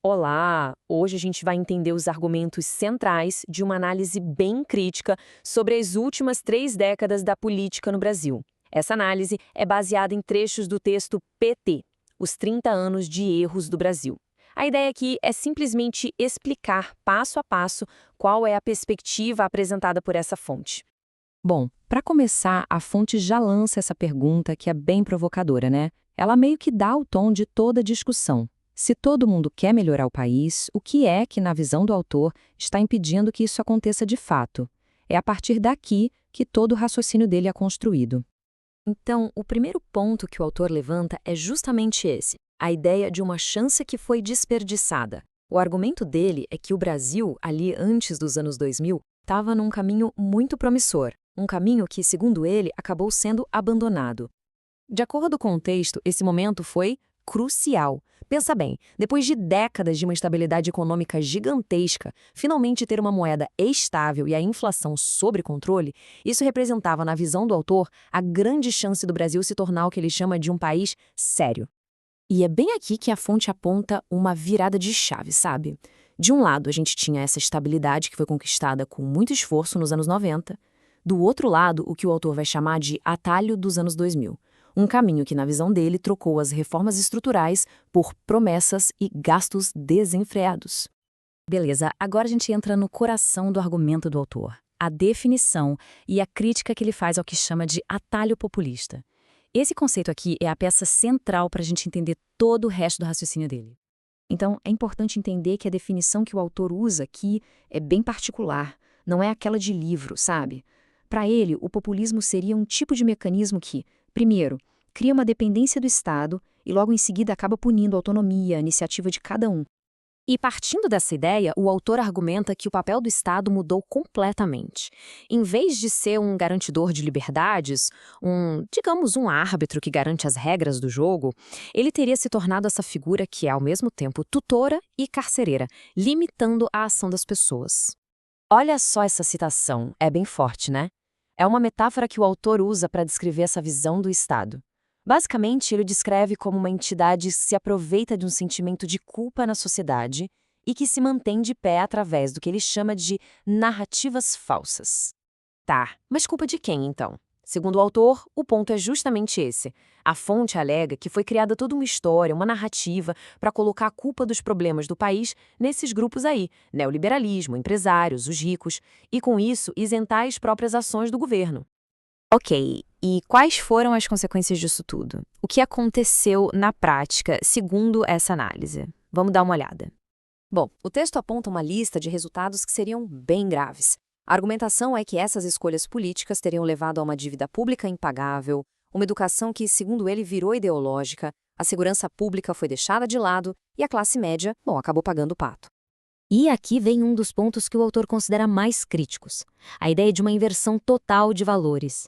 Olá! Hoje a gente vai entender os argumentos centrais de uma análise bem crítica sobre as últimas 3 décadas da política no Brasil. Essa análise é baseada em trechos do texto PT, Os 30 anos de erros do Brasil. A ideia aqui é simplesmente explicar passo a passo qual é a perspectiva apresentada por essa fonte. Bom, para começar, a fonte já lança essa pergunta que é bem provocadora, né? Ela meio que dá o tom de toda a discussão. Se todo mundo quer melhorar o país, o que é que, na visão do autor, está impedindo que isso aconteça de fato? É a partir daqui que todo o raciocínio dele é construído. Então, o primeiro ponto que o autor levanta é justamente esse, a ideia de uma chance que foi desperdiçada. O argumento dele é que o Brasil, ali antes dos anos 2000, estava num caminho muito promissor, um caminho que, segundo ele, acabou sendo abandonado. De acordo com o texto, esse momento foi crucial. Pensa bem, depois de décadas de uma estabilidade econômica gigantesca, finalmente ter uma moeda estável e a inflação sob controle, isso representava, na visão do autor, a grande chance do Brasil se tornar o que ele chama de um país sério. E é bem aqui que a fonte aponta uma virada de chave, sabe? De um lado, a gente tinha essa estabilidade que foi conquistada com muito esforço nos anos 90. Do outro lado, o que o autor vai chamar de atalho dos anos 2000. Um caminho que, na visão dele, trocou as reformas estruturais por promessas e gastos desenfreados. Beleza, agora a gente entra no coração do argumento do autor, a definição e a crítica que ele faz ao que chama de atalho populista. Esse conceito aqui é a peça central para a gente entender todo o resto do raciocínio dele. Então, é importante entender que a definição que o autor usa aqui é bem particular, não é aquela de livro, sabe? Para ele, o populismo seria um tipo de mecanismo que, primeiro, cria uma dependência do Estado e logo em seguida acaba punindo a autonomia, a iniciativa de cada um. E partindo dessa ideia, o autor argumenta que o papel do Estado mudou completamente. Em vez de ser um garantidor de liberdades, digamos, um árbitro que garante as regras do jogo, ele teria se tornado essa figura que é, ao mesmo tempo, tutora e carcereira, limitando a ação das pessoas. Olha só essa citação, é bem forte, né? É uma metáfora que o autor usa para descrever essa visão do Estado. Basicamente, ele descreve como uma entidade que se aproveita de um sentimento de culpa na sociedade e que se mantém de pé através do que ele chama de narrativas falsas. Tá, mas culpa de quem, então? Segundo o autor, o ponto é justamente esse. A fonte alega que foi criada toda uma história, uma narrativa, para colocar a culpa dos problemas do país nesses grupos aí, neoliberalismo, empresários, os ricos, e com isso isentar as próprias ações do governo. Ok, e quais foram as consequências disso tudo? O que aconteceu na prática, segundo essa análise? Vamos dar uma olhada. Bom, o texto aponta uma lista de resultados que seriam bem graves. A argumentação é que essas escolhas políticas teriam levado a uma dívida pública impagável, uma educação que, segundo ele, virou ideológica, a segurança pública foi deixada de lado e a classe média, acabou pagando o pato. E aqui vem um dos pontos que o autor considera mais críticos, a ideia de uma inversão total de valores.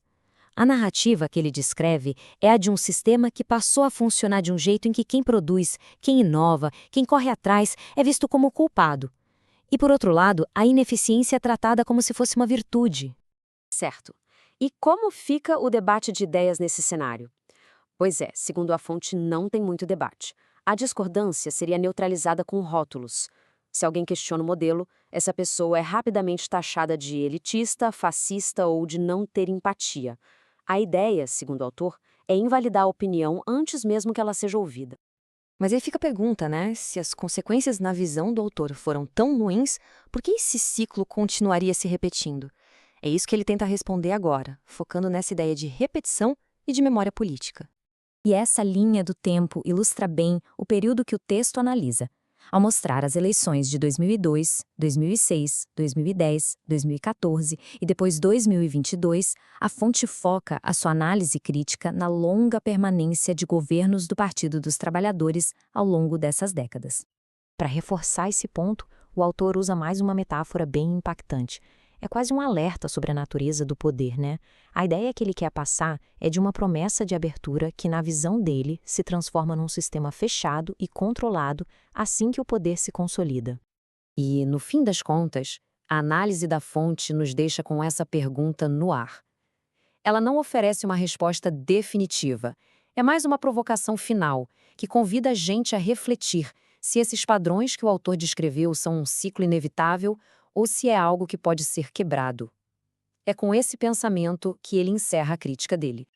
A narrativa que ele descreve é a de um sistema que passou a funcionar de um jeito em que quem produz, quem inova, quem corre atrás é visto como culpado. E, por outro lado, a ineficiência é tratada como se fosse uma virtude. Certo. E como fica o debate de ideias nesse cenário? Pois é, segundo a fonte, não tem muito debate. A discordância seria neutralizada com rótulos. Se alguém questiona o modelo, essa pessoa é rapidamente taxada de elitista, fascista ou de não ter empatia. A ideia, segundo o autor, é invalidar a opinião antes mesmo que ela seja ouvida. Mas aí fica a pergunta, né? Se as consequências na visão do autor foram tão ruins, por que esse ciclo continuaria se repetindo? É isso que ele tenta responder agora, focando nessa ideia de repetição e de memória política. E essa linha do tempo ilustra bem o período que o texto analisa. Ao mostrar as eleições de 2002, 2006, 2010, 2014 e depois 2022, a fonte foca a sua análise crítica na longa permanência de governos do Partido dos Trabalhadores ao longo dessas décadas. Para reforçar esse ponto, o autor usa mais uma metáfora bem impactante. É quase um alerta sobre a natureza do poder, né? A ideia que ele quer passar é de uma promessa de abertura que, na visão dele, se transforma num sistema fechado e controlado assim que o poder se consolida. E, no fim das contas, a análise da fonte nos deixa com essa pergunta no ar. Ela não oferece uma resposta definitiva. É mais uma provocação final, que convida a gente a refletir, se esses padrões que o autor descreveu são um ciclo inevitável ou se é algo que pode ser quebrado. É com esse pensamento que ele encerra a crítica dele.